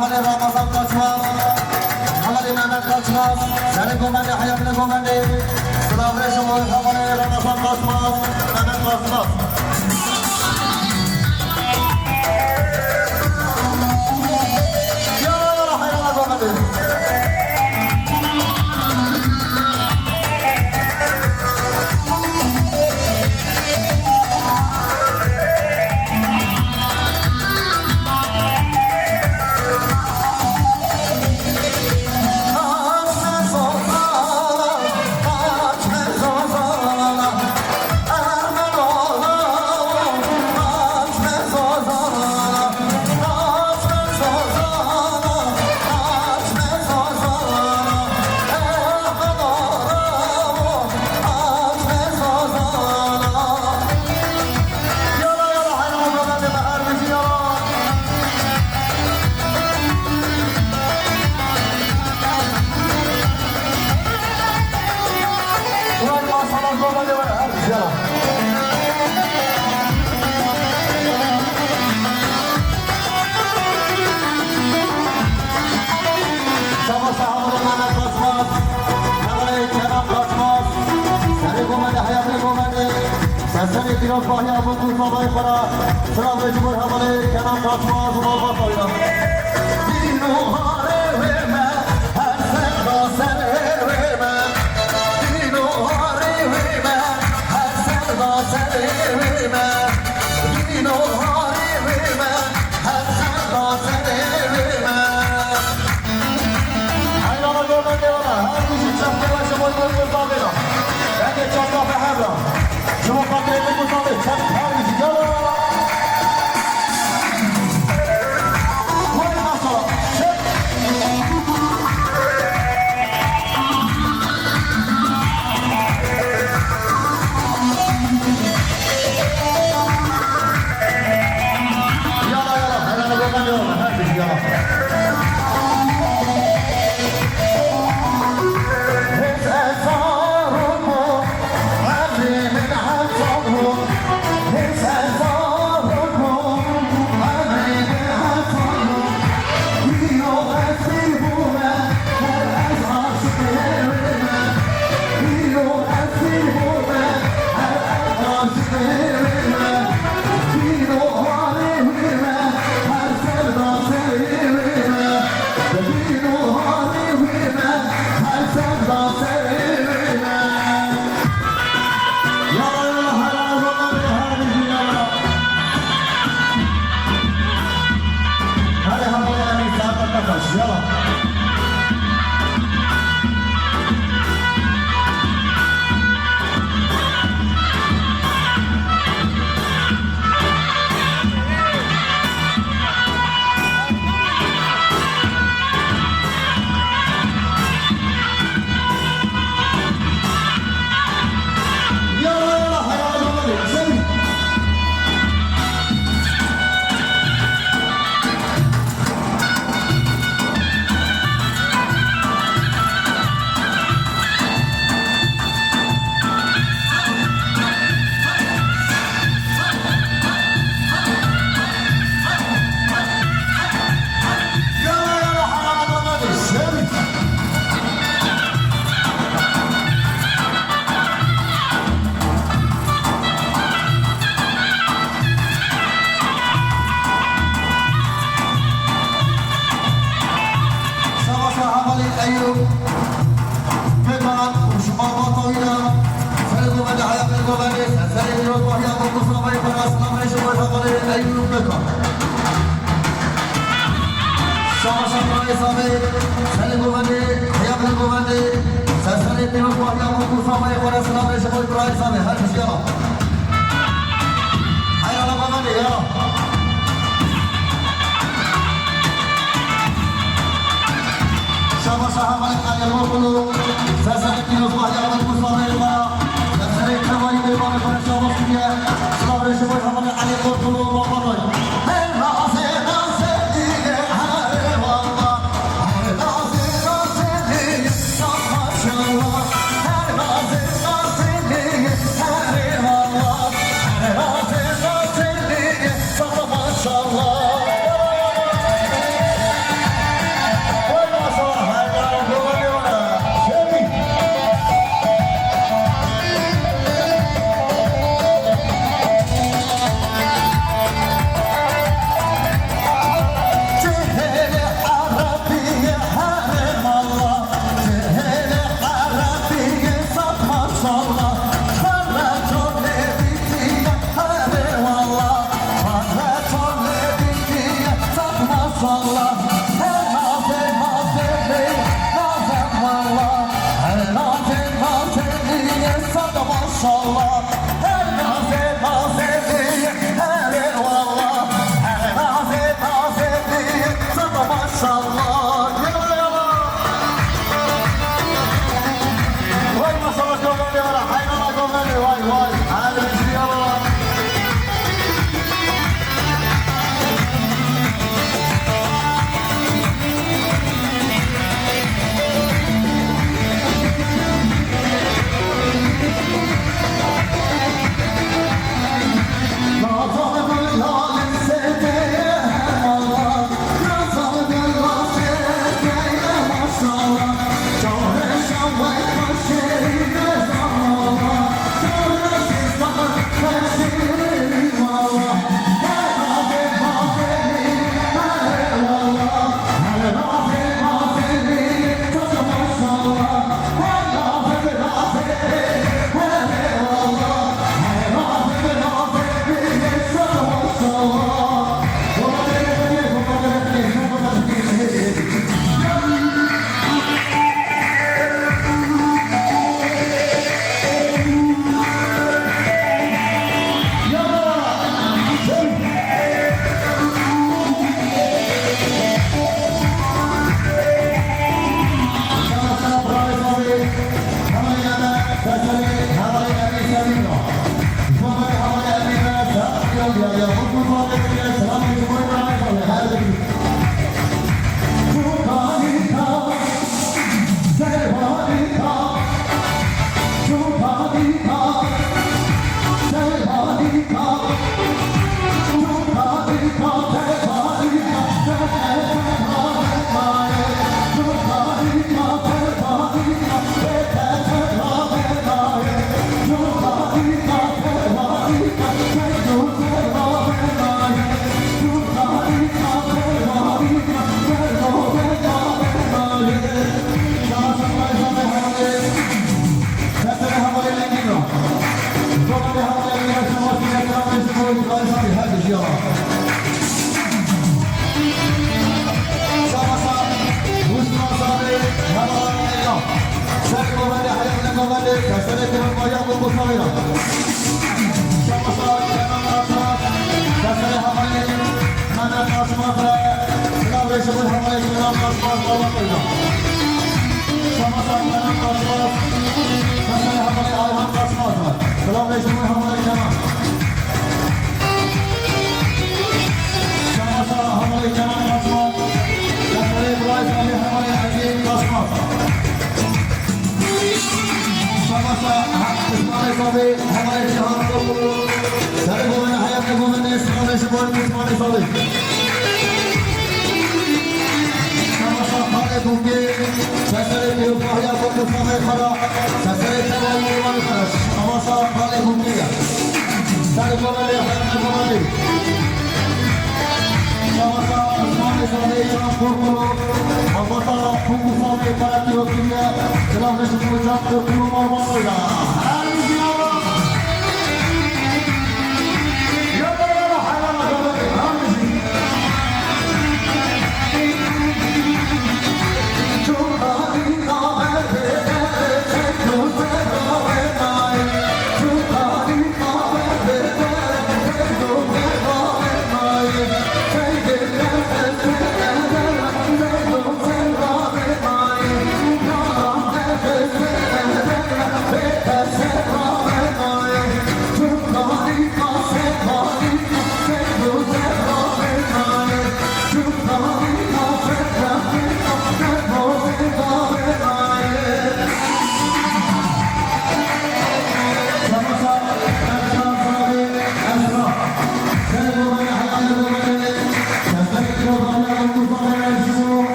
hamaरे Ramazan kaçmaz, hamaरे Mehmet kaçmaz, seni komende, hayatını komende. Sılavre şumu hamaरे Ramazan kaçmaz, Mehmet kaçmaz. Yara hayatına komende. Sesleri biraz bahya bu kursamayı para sıra ve cumhur havalı kenan kaçmaz olmaz oyna. Bir nuhare verme her sevda seni verme. Bir nuhare verme her sevda seni verme. Bir nuhare verme her sevda seni verme. Hayrana görmen devana her kişi çapkı başı boy boy kursamayla. Ben de çapkı fehemla. Cuma paketini kurtardı. Sen her bizi yala. Vay masala. Çek. Yala yala. Helal olsun yala. Her bizi yala. maşallah. Her naz el nazeli, nazem valla. Her naz el nazeliye sana maşallah. Her naz el nazeliye, her el valla. Her naz el nazeliye sana maşallah. Vay maşallah gömeli var, haynana gömeli vay vay. Hadi bir şey alalım.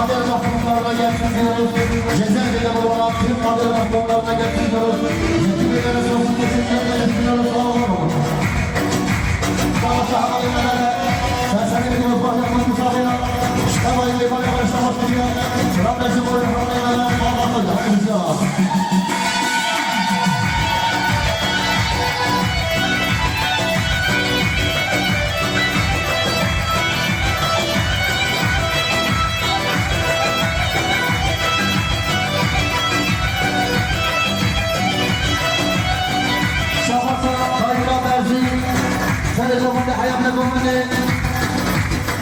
Kader mahkumlarına gelsin diyoruz. Cezaevinde bulunan tüm kader mahkumlarına gelsin diyoruz. Yetimlere sonsuz teşekkürler ediyoruz. Sağ olun. Savaşa havalimanına serseri ediyoruz. Başlatmak müsaadena. Şitabayı ve bana başlamak diyor. Rabbesi boyu havalimanına bağlanmak. Hadi Telefonda hayatla komende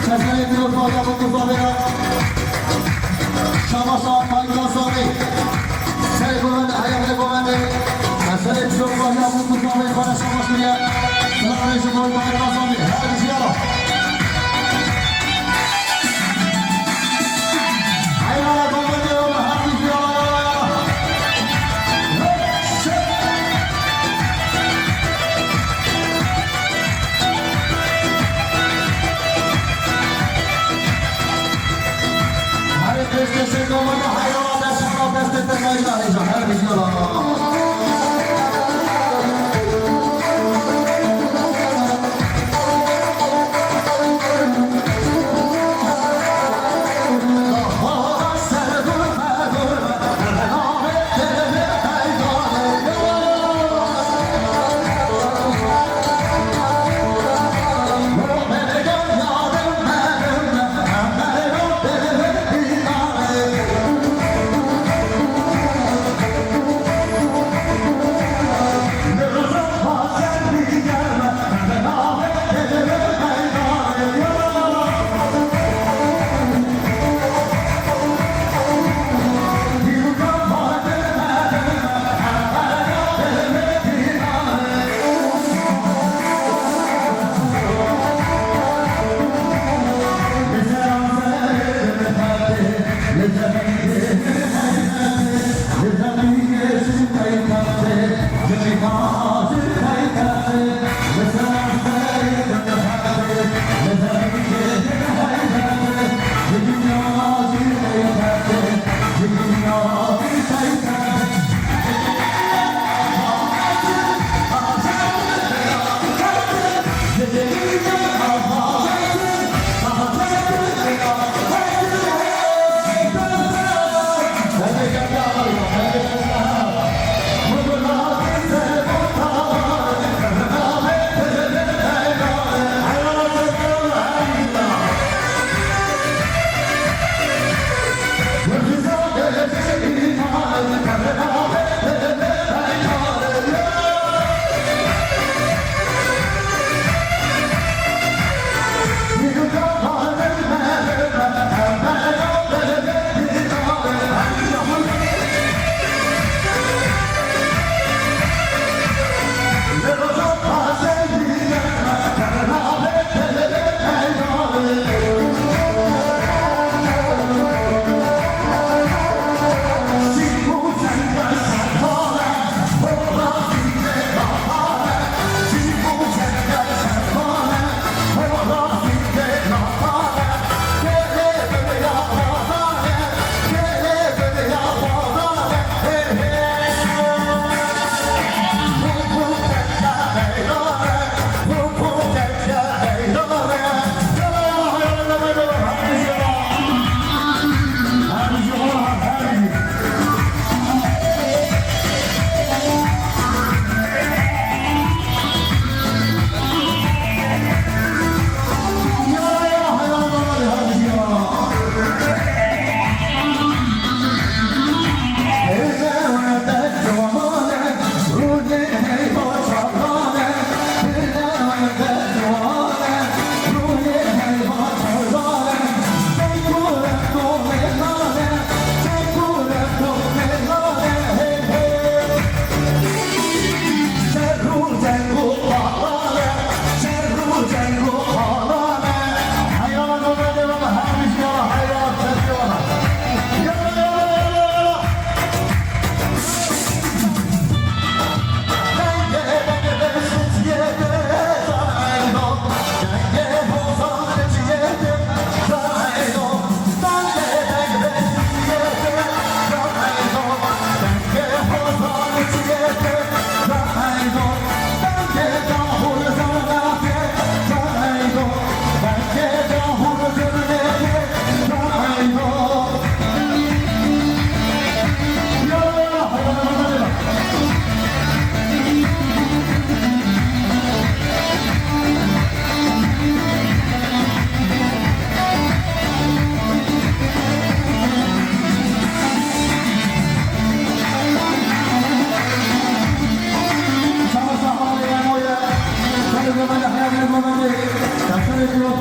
Sesleri ediyoruz Mahkamın Kuzabı'na Şamasa Kayıkla Sami Telefonda hayatla komende Sesleri ediyoruz Mahkamın Kuzabı'na Bana Şaması'ya Selamünaleyküm Kayıkla Sami Hadi ziyara Hayatla komende Hadi ziyara Destek olmadı, hayvanlar destek destekten kayıtlayacak. Her bir yola.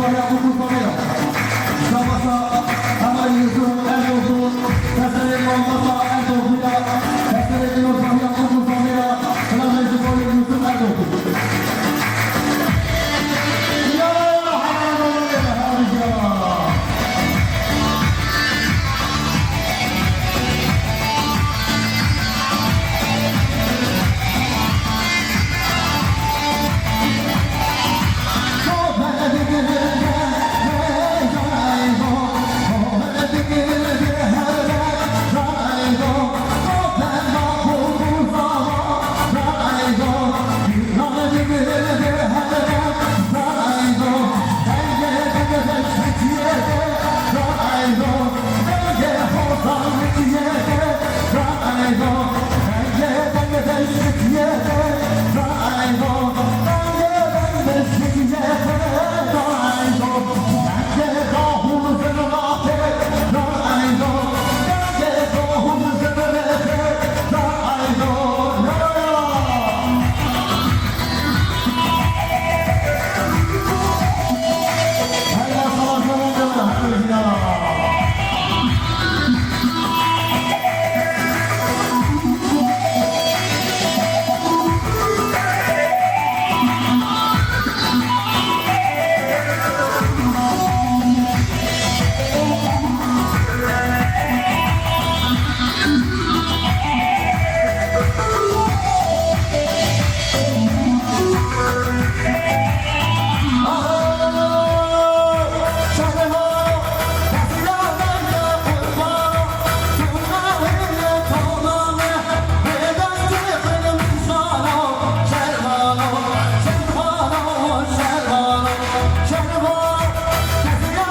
bahya bu kutlamaya. Sabasa hemen yüzüm en olsun. Seslerin olmasa en olsuya. Seslerin bahya bu kutlamaya. Selamet boyu yüzüm en olsun. Ya harika. Yeah.